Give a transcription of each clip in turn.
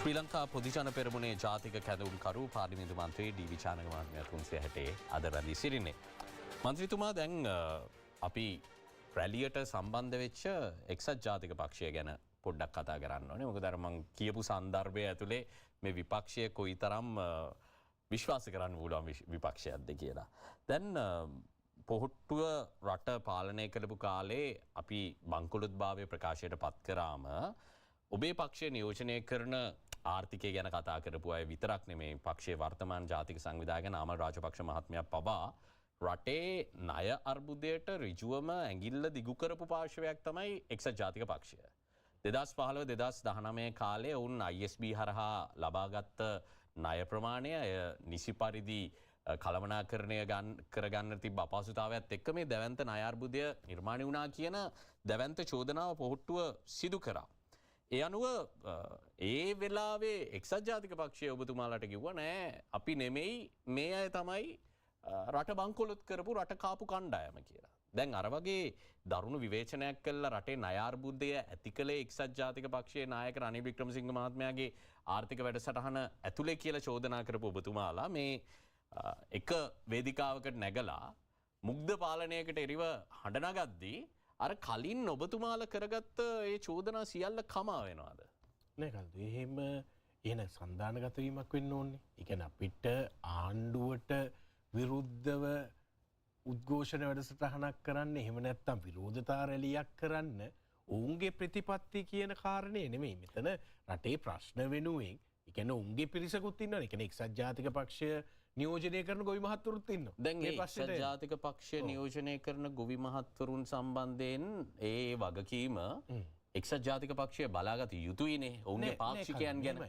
ශ්‍රී ලංකා පොදුජන පෙරමුණේ ජාතික කැඳවුම්කරු පාර්ලිමේන්තු මන්ත්‍රී ඩී.වී. චානක මහත්මයා 360 අද රැඳී සිටින්නේ. මන්ත්‍රීතුමා දැන් අපි රැලියට සම්බන්ධ වෙච්ච එක්සත් ජාතික පක්ෂය ගැන පොඩ්ඩක් කතා කරන්න ඕනේ. මොකද අර මම කියපු සන්දර්භය ඇතුලේ මේ විපක්ෂය කොයිතරම් විශ්වාස කරන්න පුළුවන් විපක්ෂයක්ද කියලා. දැන් පොහොට්ටුව රට පාලනය කරපු කාලේ අපි බංකොලොත්භාවය ප්‍රකාශයට පත් කරාම ඔබේ පක්ෂය නියෝජනය කරන ආර්ථිකය ගැන කතා කරපු අය විතරක් නෙමේ පක්ෂයේ වර්තමාන ජාතික සංවිධායක නාමල් රාජපක්ෂ මහත්මයා පවා රටේ ණය අර්බුදයට ඍජුවම ඇඟිල්ල දිගු කරපු පාර්ශවයක් තමයි එක්සත් ජාතික පක්ෂය. 2015-2019 කාලේ ඔවුන් ISB හරහා ලබාගත් ණය ප්‍රමාණය නිසි පරිදි කළමනාකරණය කරගන්න තිබ්බ අපහසුතාවයත් එක්ක මේ දැවැන්ත ණය අර්බුදය නිර්මාණය වුණා කියන දැවැන්ත චෝදනාව පොහොට්ටුව සිදු කරා. ඒ අනුව ඒ වෙලාවේ එක්සත් ජාතික පක්ෂය ඔබතුමාලට කිව්වා නෑ අපි නෙමෙයි මේ අය තමයි රට බංකොලොත් කරපු රට කාපු කණ්ඩායම කියලා. දැන් අර වගේ දරුණු විවේචනයක් කළා රටේ ණය අර්බුදය ඇති කළේ එක්සත් ජාතික පක්ෂයේ නායක රනිල් වික්‍රමසිංහ මහත්මයාගේ ආර්ථික වැඩසටහන ඇතුලේ කියලා චෝදනා කරපු ඔබතුමාලා මේ එක වේදිකාවකට නැගලා මුග්ධ පාලනයකට එරිව හඬ නගද්දී අර කලින් ඔබතුමාල කරගත්ත ඒ චෝදනා සියල්ල කමා වෙනවාද? නෑ කල්දු. එහෙම එන සන්ධානගත වීමක් වෙන්න ඕනේ. ඒ කියන්නේ අපිට ආණ්ඩුවට විරුද්ධව උද්ඝෝෂණ වැඩසටහනක් කරන්න, එහෙම නැත්නම් විරෝධතා රැලියක් කරන්න ඔවුන්ගේ ප්‍රතිපත්ති කියන කාරණේ නෙමෙයි. මෙතන රටේ ප්‍රශ්න වෙනුවෙන් ඒ කියන්නේ උන්ගේ පිරිසකුත් ඉන්නවා. ඒ කියන්නේ එක්සත් ජාතික පක්ෂය නියෝජනය කරන ගොවි මහත්වරුත් ඉන්නවා. දැන් මේ එක්සත් ජාතික පක්ෂය නියෝජනය කරන ගොවි මහත්වරුන් සම්බන්ධයෙන් ඒ වගකීම එක්සත් ජාතික පක්ෂය බලාගත යුතුයිනේ. ඔවුන්ගේ පාක්ෂිකයන් ගැන.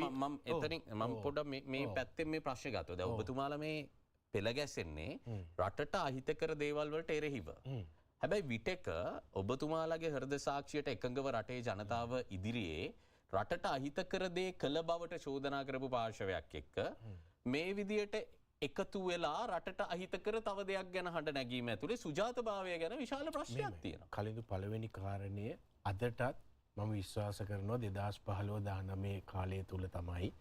මම එතනින් මම පොඩ්ඩක් මේ පැත්තෙන් මේ ප්‍රශ්න ගත්තා. දැන් ඔබතුමාලා මේ පෙළ ගැසෙන්නේ රටට අහිතකර දේවල් වලට එරෙහිව. හැබැයි විටක ඔබතුමාලාගේ හෘද සාක්ෂියට එකඟව රටේ ජනතාව ඉදිරියේ රටට අහිතකර දේ කළ බවට චෝදනා කරපු පාර්ශවයක් එක්ක මේ විදියට එකතු වෙලා රටට අහිතකර තව දෙයක් ගැන හඬ නැගීම ඇතුලේ සුජාතභාවය ගැන විශාල ප්‍රශ්නයක් තියෙනවා. කලින්දු පළවෙනි කාරණය අදටත් මම විශ්වාස කරනවා 2015-19 කාලය තුල තමයි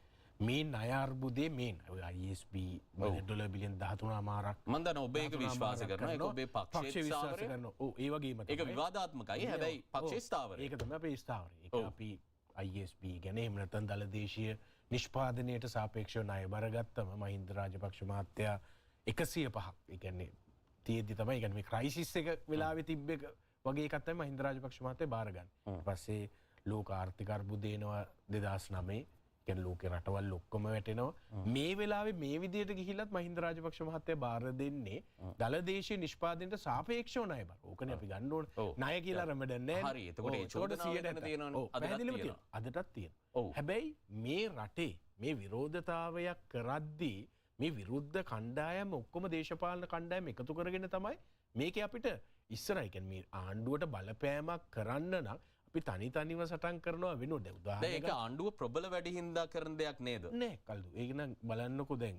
මේ ණය අර්බුදේ මේන් ISB ඩොලර් බිලියන් 13මාරක් මම දන්නවා ඔබ ඒක විශ්වාස කරනවා. ඒක ඔබේ පක්ෂයේ ස්ථාවරය. ඔව් ඒ වගේම තමයි. ඒක විවාදාත්මකයි. හැබැයි පක්ෂයේ ස්ථාවරය. ඒක තමයි අපේ ස්ථාවරය. ඒක අපි ISB ගැන එහෙම නැත්නම් දළදේශීය නිෂ්පාදනයට සාපේක්ෂව ණය බරගත්තම මහින්ද රාජපක්ෂ මහත්තයා 105ක් ඒ කියන්නේ තියෙද්දි තමයි ඒ කියන්නේ මේ ක්‍රයිසිස් එක වෙලාවේ තිබ්බ එක වගේ එකක් තමයි මහින්ද රාජපක්ෂ මහත්තයා බාරගන්නේ. ඊට පස්සේ ලෝක ආර්ථික අර්බුදය එනවා 2009 කියන්නේ ලෝකේ රටවල් ඔක්කොම වැටෙනවා. මේ වෙලාවේ මේ විදියට ගිහිල්ලත් මහින්ද රාජපක්ෂ මහත්තයා බාර දෙන්නේ දළදේශීය නිෂ්පාදනයට සාපේක්ෂව ණය බර. ඕකනේ අපි ගන්න ඕනේ. ණය කියලා රමඩන්නේ නැහැ. හරි. එතකොට ඒ චෝදනාව ගැන තියෙනවනේ. අදටත් තියෙනවා. හැබැයි මේ රටේ මේ විරෝධතාවයක් කරද්දී මේ විරුද්ධ කණ්ඩායම ඔක්කොම දේශපාලන කණ්ඩායම එකතු කරගෙන තමයි මේකේ අපිට ඉස්සරහ කියන්නේ මේ ආණ්ඩුවට බලපෑමක් කරන්න නම් අපි තනිව සටන් කරනවා වෙනුවට උදාහරණයක් ඒක ආණ්ඩුව ප්‍රබල වැඩි හින්දා කරන දෙයක් නේද? නෑ කල්දු. ඒක නම් බලන්නකෝ දැන්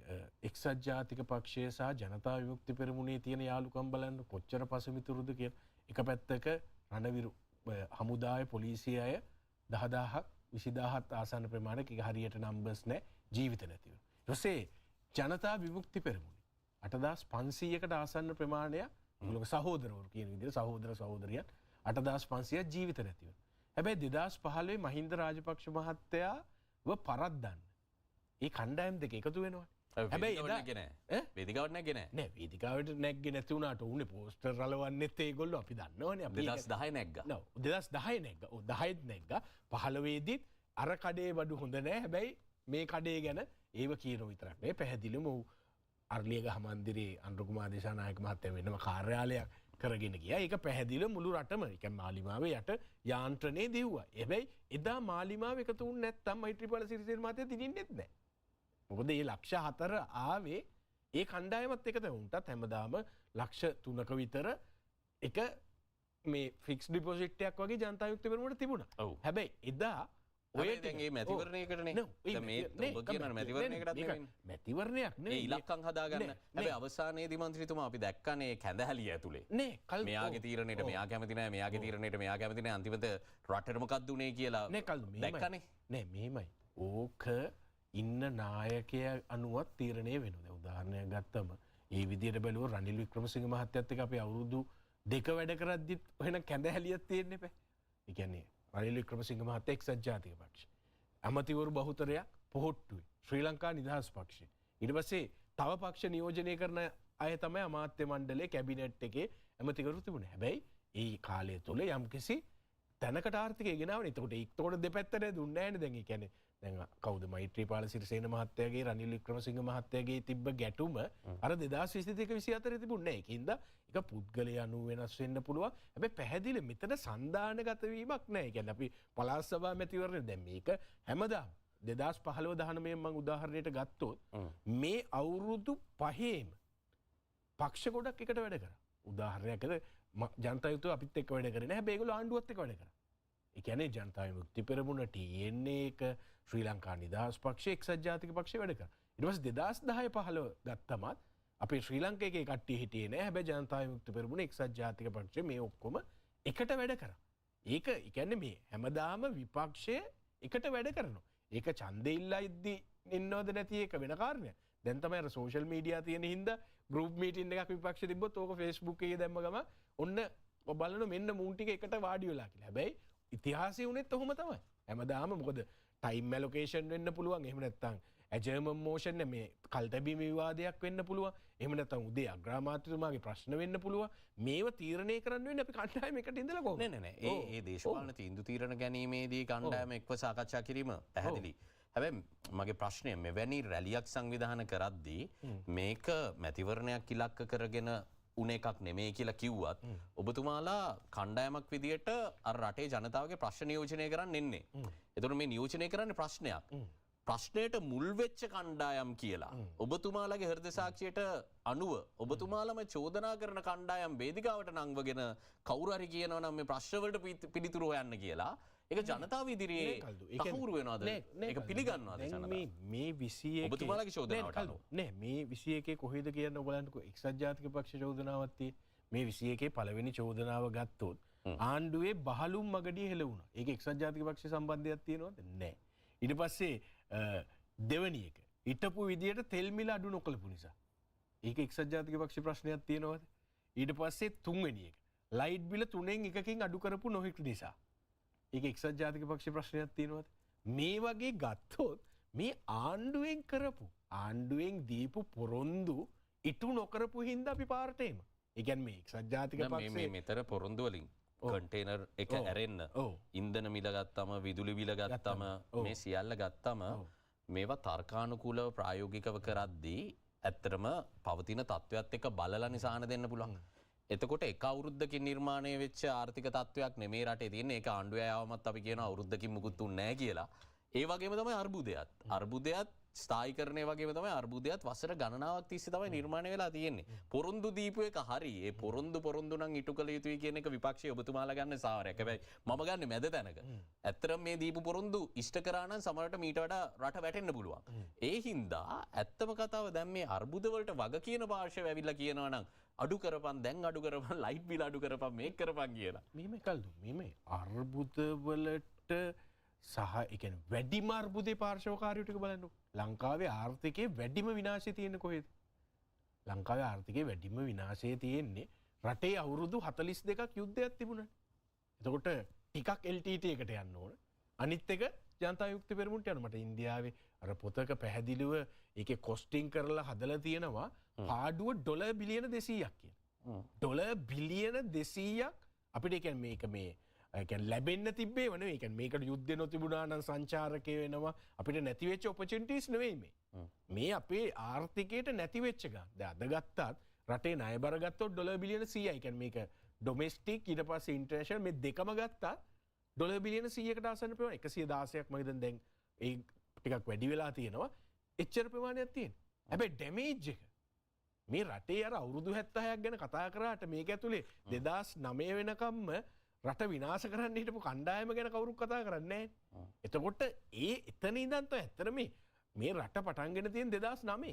එක්සත් ජාතික පක්ෂය සහ ජනතා විමුක්ති පෙරමුණේ තියෙන යාළුකම් බලන්න කොච්චර පසමිතුරුද කියලා. එක පැත්තක රණවිරු හමුදාවේ පොලිසිය අය 10000ක් 20000ක් ආසන්න ප්‍රමාණයක ඒක හරියට නම්බර්ස් නෑ ජීවිත නැතිව. ඊට පස්සේ ජනතා විමුක්ති පෙරමුණේ 8500කට ආසන්න ප්‍රමාණයක් මුලක සහෝදරවරු කියන විදිහට සහෝදර සහෝදරියන් 8500ක් ජීවිත නැතිව. හැබැයි 2015 මහින්ද රාජපක්ෂ මහත්තයාව පරද්දන්න ඒ කණ්ඩායම් දෙක එකතු වෙනවා. හැබැයි වේදිකාවට නැග්ගේ නෑ. නෑ වේදිකාවට නැග්ගේ නැති වුණාට උන්නේ පෝස්ටර් රලවන්නෙත් ඒගොල්ලෝ අපි දන්නවනේ. අපි 2010 නැග්ගා. නෝ 2010 නැග්ගා. ඔව් 10ත් නැග්ගා. 15 දිත් අර කඩේ බඩු හොඳ නෑ. හැබැයි මේ කඩේ ගැන ඒව කියන විතරක් නෙවෙයි පැහැදිලිවම අර්ලියගහ මන්දිරේ අනුර කුමාර දිසානායක මහත්තයා වෙනම කාර්යාලයක් කරගෙන ගියා. ඒක පැහැදිලිව මුළු රටම ඒ කියන්නේ මාලිමාවේ යට යාන්ත්‍රණේ දෙව්වා. හැබැයි එදා මාලිමාව එකතු වුනේ නැත්තම් මෛත්‍රීපාල සිරිසේන මහත්තයා තිනින්නෙත් නැහැ. මොකද මේ ලක්ෂ 4 ආවේ ඒ කණ්ඩායමත් එක තමයි. උන්ටත් හැමදාම ලක්ෂ 3ක විතර එක මේ ෆික්ස් ඩිපොසිට් එකක් වගේ ජනතා විමුක්ති පෙරමුණට තිබුණා. හැබැයි එදා ඔය දැන් මේ මැතිවරණයකටනේ දැන් මේ ඔබ කියන මැතිවරණයකටත් නෙමෙයි මැතිවරණයක් නෙමෙයි ඉලක්කම් හදාගන්න. හැබැයි අවසානයේදී මන්ත්‍රීතුමා අපි දැක්කනේ කැඳහැලිය ඇතුලේ නේ මෙයාගේ තීරණයට මෙයා කැමති නැහැ මෙයාගේ තීරණයට මෙයා කැමති නැහැ අන්තිමට රටට මොකක්ද උනේ කියලා දැක්කනේ. නෑ මෙහෙමයි ඕක ඉන්න නායකය අනුවත් තීරණය වෙනවා. දැන් උදාහරණයක් ගත්තම ඒ විදිහට බැලුවොත් රනිල් වික්‍රමසිංහ මහත්තයත් එක්ක අපි අවුරුදු 2 වැඩ කරද්දිත් වෙන කැඳහැලියක් තියෙන්න එපා. ඒ කියන්නේ රනිල් වික්‍රමසිංහ මහත්තයා එක්සත් ජාතික පක්ෂය. අමතිවරු බහුතරයක් පොහොට්ටුවේ ශ්‍රී ලංකා නිදහස් පක්ෂය. ඊට පස්සේ තව පක්ෂ නියෝජනය කරන අය තමයි අමාත්‍ය මණ්ඩලයේ කැබිනට් එකේ ඇමතිවරු තිබුණේ. හැබැයි ඒ කාලය තුල යම්කිසි තැනකට ආර්ථිකය ගෙනාවනේ. ඒකට දෙපැත්තට දුන්නේ නැහැ නේ. දැන් ඒ කියන්නේ දැන් කවුද මෛත්‍රීපාල සිරිසේන මහත්තයාගේ රනිල් වික්‍රමසිංහ මහත්තයාගේ තිබ්බ ගැටුම අර 2022-24 තිබුණේ නැහැ. ඒකින්ද ඒක පුද්ගලයා අනුව වෙනස් වෙන්න පුළුවන්. හැබැයි පැහැදිලි මෙතන සන්දානගත වීමක් නැහැ. ඒ කියන්නේ අපි පළාත් සභා මැතිවරණ දැන් මේක හැමදාම 2015-19 මම උදාහරණයට ගත්තොත් මේ අවුරුදු 5ේම පක්ෂ ගොඩක් එකට වැඩ කරා. උදාහරණයකට ජනතා විමුක්තිය අපිත් එක්ක වැඩ කරේ නැහැ. හැබැයි ඒගොල්ලෝ ආණ්ඩුවත් එක්ක වැඩ කරා. ඒ කියන්නේ ජනතා විමුක්ති පෙරමුණ TNA එක ශ්‍රී ලංකා නිදහස් පක්ෂය එක්සත් ජාතික පක්ෂය වැඩ කරා. ඊට පස්සේ 2010-15 ගත්තමත් අපේ ශ්‍රී ලංකාවේ කට්ටිය හිටියේ නැහැ. හැබැයි ජනතා විමුක්ති පෙරමුණ එක්සත් ජාතික පක්ෂය මේ ඔක්කොම එකට වැඩ කරා. ඒක කියන්නේ මේ හැමදාම විපක්ෂය එකට වැඩ කරනවා. ඒක ඡන්දෙ ඉල්ලා ඉද්දි ඉන්නවද නැති එක වෙන කාරණයක්. දැන් තමයි අර සෝෂල් මීඩියා තියෙන හින්දා ගෲප් මීටින් එකක් විපක්ෂ තිබ්බොත් ඕක Facebook එකේ දැම්ම ගම ඔන්න බලන මෙන්න මූන් ටික එකට වාඩි වෙලා කියලා. හැබැයි ඉතිහාසයේ උනේත් ඔහොම තමයි. හැමදාම මොකද ටයිම් ඇලොකේෂන් වෙන්න පුළුවන්. එහෙම නැත්නම් ඇජර්මන් මෝෂන් මේ කල්තැබීම විවාදයක් වෙන්න පුළුවන්. එහෙම නැත්නම් උදේ අග්‍රාමාත්‍යතුමාගේ ප්‍රශ්න වෙන්න පුළුවන්. මේව තීරණය කරන්න වෙන්නේ අපි කණ්ඩායම එකට ඉඳලා කොහොමද? නෑ. ඒ දේශපාලන තීන්දුව තීරණ ගැනීමේදී කණ්ඩායම එක්ව සාකච්ඡා කිරීම පැහැදිලි. හැබැයි මගේ ප්‍රශ්නය මෙවැනි රැලියක් සංවිධානය කරද්දී මේක මැතිවරණයක් ඉලක්ක කරගෙන උන එකක් නෙමේ කියලා කිව්වත් ඔබතුමාලා කණ්ඩායමක් විදියට අර රටේ ජනතාවගේ ප්‍රශ්න නියෝජනය කරන්න එන්නේ. එතකොට මේ නියෝජනය කරන්නේ ප්‍රශ්නයක්. ප්‍රශ්නයට මුල් වෙච්ච කණ්ඩායම් කියලා ඔබතුමාලගේ හෘද සාක්ෂියට අනුව ඔබතුමාලම චෝදනා කරන කණ්ඩායම් වේදිකාවට නංවගෙන කවුරු හරි කියනවා නම් මේ ප්‍රශ්න වලට පිළිතුරු හොයන්න කියලා ඒක ජනතාව ඉදිරියේ තහවුරු වෙනවද? ඒක පිළිගන්නවද ජනතාව? මේ 21 ඔබතුමාලගේ චෝදනාවට අනුව නෑ මේ 21 කොහෙද කියන්න ඔයගලන්ට එක්සත් ජාතික පක්ෂ චෝදනාවක් තියෙන්නේ. මේ 21 පළවෙනි චෝදනාව ගත්තොත් ආණ්ඩුවේ බහලුම් මගඩිය හෙලවුණා. ඒක එක්සත් ජාතික පක්ෂ සම්බන්ධයක් තියෙනවද? නෑ. ඊට පස්සේ දෙවැනි එක හිටපු විදියට තෙල් මිල අඩු නොකළපු නිසා ඒක එක්සත් ජාතික පක්ෂ ප්‍රශ්නයක් තියෙනවද? ඊට පස්සේ තුන්වෙනි එක ලයිට් බිල 3න් එකකින් අඩු කරපු නොහිටු නිසා ඒක එක්සත් ජාතික පක්ෂ ප්‍රශ්නයක් තියෙනවද? මේ වගේ ගත්තොත් මේ ආණ්ඩුවෙන් කරපු ආණ්ඩුවෙන් දීපු පොරොන්දු ඉටු නොකරපු හින්දා අපි පාරට එම. ඒ කියන්නේ මේ එක්සත් ජාතික පක්ෂේ මෙතර පොරොන්දු වලින් කන්ටේනර් එක ඇරෙන්න ඉන්ධන මිල ගත්තම විදුලි බිල ගත්තම මේ සියල්ල ගත්තම මේවා තර්කානුකූලව ප්‍රායෝගිකව කරද්දී ඇත්තටම පවතින තත්ත්වයක් එක්ක බලලා නිසාන දෙන්න පුළුවන්. එතකොට එක අවුරුද්දකින් නිර්මාණය වෙච්ච ආර්ථික තත්ත්වයක් නෙමේ රටේ තියෙන්නේ. ඒක ආණ්ඩුවේ ආවමත් අපි කියන අවුරුද්දකින් මුකුත් උන්නේ නැහැ කියලා. ඒ වගේම තමයි අර්බුදයත්. අර්බුදයත් ස්ථායීකරණය වගේම තමයි අර්බුදයත් වසර ගණනාවක් තිස්සේ තමයි නිර්මාණය වෙලා තියෙන්නේ. පොරොන්දු දීපු එක හරි. ඒ පොරොන්දු නම් ඉටු කළ යුතුයි කියන එක විපක්ෂයේ ඔබතුමාලා ගන්න සාවරයක්. හැබැයි මම ගන්න මැද තැනක. ඇත්තටම මේ දීපු පොරොන්දු ඉෂ්ට කරා නම් සමහරට මීට වඩා රට වැටෙන්න පුළුවන්. ඒ හින්දා ඇත්තම කතාව දැන් මේ අර්බුද වලට වග කියන පාර්ශවය ඇවිල්ලා කියනවා නම් අඩු කරපන් දැන් අඩු කරපන් ලයිට් බිල අඩු කරපන් මේක කරපන් කියලා. මෙහෙම කල්දු. මේ අර්බුද වලට සහ ඒ කියන්නේ වැඩිම අර්බුදේ පාර්ශවකාරයෝ ටික බලන්න. ලංකාවේ ආර්ථිකයේ වැඩිම විනාශය තියෙන්නේ කොහෙද? ලංකාවේ ආර්ථිකයේ වැඩිම විනාශය තියෙන්නේ රටේ අවුරුදු 42ක් යුද්ධයක් තිබුණා. එතකොට ටිකක් LTT එකට යන්න ඕන. අනිත් එක ජනතා විමුක්ති පෙරමුණට යන්න. මට ඉන්දියාවේ අර පොතක පැහැදිලිව ඒකේ කොස්ටිං කරලා හදලා තියෙනවා පාඩුව ඩොලර් බිලියන 200ක් කියන. ඩොලර් බිලියන 200ක් අපිට ඒ කියන්නේ මේක මේ ලැබෙන්න තිබේ වන එක මේකට යුද්ධ නොතිබුණා නම් සංචාරකය වෙනවා අපිට නැතිවෙච්ච ඔපචුනිටිස් නෙවෙයි මේ අපේ ආර්ථිකයට නැතිවෙච්ච ගන්න. දැන් අද ගත්තත් රටේ ණය බර ගත්තොත් ඩොලර් බිලියන 100යි. කියන්නේ මේක ඩොමෙස්ටික් ඊට පස්සේ ඉන්ටර්නැෂනල් මේ දෙකම ගත්තත් ඩොලර් බිලියන 100කට ආසන්න ප්‍රමාණය 116ක් මම හිතන්නේ දැන් ඒ ටිකක් වැඩි වෙලා තියෙනවා. එච්චර ප්‍රමාණයක් තියෙන. හැබැයි ඩැමේජ් එක මේ රටේ අර අවුරුදු 76ක් ගැන කතා කරාට මේක ඇතුලේ 2009 වෙනකම්ම රට විනාශ කරන්න හිටපු කණ්ඩායම ගැන කවුරුත් කතා කරන්නේ නැහැ. එතකොට එතන ඉඳන් තමයි ඇත්තට මේ රට පටන් ගෙන තියෙන 2009.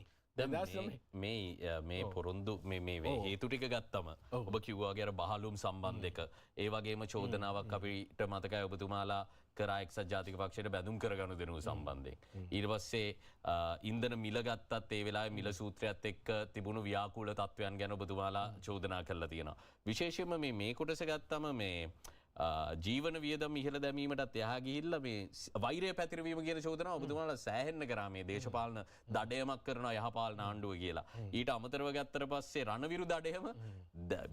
මේ පොරොන්දු මේ හේතුටික ගත්තම ඔබ කිව්වාගේ බහලුම් සම්බන්ධක ඒ වගේම චෝදනාවක් අපිට මතකයි ඔබතුමාලා කරා එක්සත් ජාතික පක්ෂයට බැදුම් කරගනු දෙනු සම්බන්ධයෙන්. ඊට පස්සේ ඉන්දන මිල ගත්තත් ඒ වෙලාවේ මිල සූත්‍රයත් එක්ක තිබුණු ව්‍යාකූල තත්ත්වයන් ගැන ඔබතුමාලා චෝදනා කරලා තියෙනවා. විශේෂයෙන්ම මේ කොටස ගත්තම මේ ජීවන වියදම ඉහළ දැමීමටත් එහා ගිහිල්ලා මේ වෛරය පැතිරවීම කියන චෝදනාව ඔබතුමාලා සෑහෙන්න කරා මේ දේශපාලන දඩයමක් කරනවා යහපාලන ආණ්ඩුව කියලා. ඊට අමතරව ගත්තට පස්සේ රණවිරු දඩයම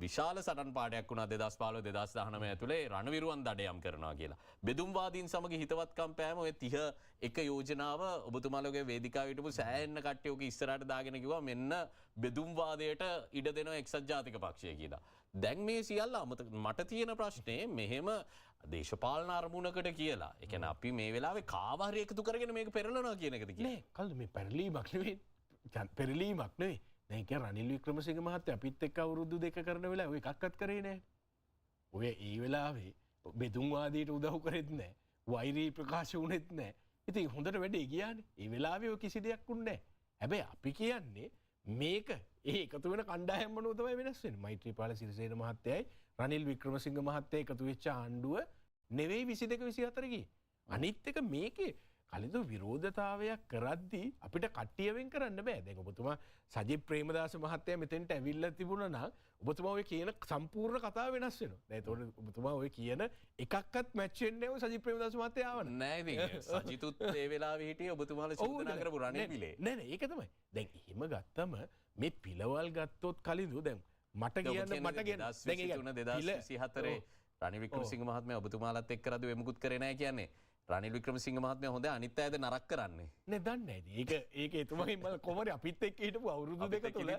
විශාල සටන් පාඩයක් වුණා 2015 2019 ඇතුලේ රණවිරුවන් දඩයම් කරනවා කියලා. බෙදුම්වාදීන් සමග හිතවත්කම් පෑම ඔය 31 යෝජනාව ඔබතුමාලගේ වේදිකාවේ හිටපු සෑහෙන්න කට්ටිය ඔක ඉස්සරහට දාගෙන කිව්වා මෙන්න බෙදුම්වාදයට ඉඩ දෙනවා එක්සත් ජාතික පක්ෂය කියලා. දැන් මේ සියල්ල මට තියෙන ප්‍රශ්නේ මෙහෙම දේශපාලන අරමුණකට කියලා. ඒ කියන්නේ අපි මේ වෙලාවේ කාව හරි එකතු කරගෙන මේක පෙරලනවා කියන එකද කියන්නේ? නෑ කල්ද මේ පෙරලීමක් නෙවෙයි. පෙරලීමක් නෙවෙයි. දැන් ඒ කියන්නේ රනිල් වික්‍රමසිංහ මහත්තයා අපිත් එක්ක අවුරුදු 2 කරන වෙලාවේ ඔය එකක්වත් කරේ නෑ. ඔය ඒ වෙලාවේ බෙදුම්වාදීට උදව් කරෙත් නෑ. වෛරී ප්‍රකාශ වුණෙත් නෑ. ඉතින් හොඳට වැඩේ ගියානේ. ඒ වෙලාවේ ඔය කිසි දෙයක් වුණේ නෑ. හැබැයි අපි කියන්නේ මේක ඒ එකතු වෙන කණ්ඩායම් මොනව තමයි වෙනස් වෙන්නේ. මෛත්‍රීපාල සිරිසේන මහත්තයයි රනිල් වික්‍රමසිංහ මහත්තයා එකතු වෙච්ච ආණ්ඩුව නෙවෙයි 22 24 ගියේ. අනිත් එක මේකේ කලින්ද විරෝධතාවයක් කරද්දී අපිට කට්ටිය වෙන් කරන්න බෑ. දැන් ඔබතුමා සජිත් ප්‍රේමදාස මහත්තයා මෙතෙන්ට ඇවිල්ලා තිබුණා නම් ඔබතුමා ඔය කියන සම්පූර්ණ කතාව වෙනස් වෙනවා. දැන් ඒතකොට ඔබතුමා ඔය කියන එකක්වත් මැච් වෙන්නේ නැහැ සජිත් ප්‍රේමදාස මහත්තයා ආවන. නෑ ඉතින් සජිතුත් ඒ වෙලාවේ හිටියේ ඔබතුමාලා චෝදනා කරපු රනිල් පිලේ. නෑ ඒක තමයි. දැන් එහෙම ගත්තම මේ පිළවල් ගත්තොත් කලින්දු දැන් මට කියන්න දැන් 2024 රනිල් වික්‍රමසිංහ මහත්මයා ඔබතුමාලත් එක්ක රදු එමුකුත් කරේ නැහැ කියන්නේ. රනිල් වික්‍රමසිංහ මහත්මයා හොඳ අනිත් අයද නරක කරන්නේ. නේ දන්නේ නැහැ. ඒක එතුමගෙන් මම කොහොමද අපිත් එක්ක හිටපු අවුරුදු දෙක තුල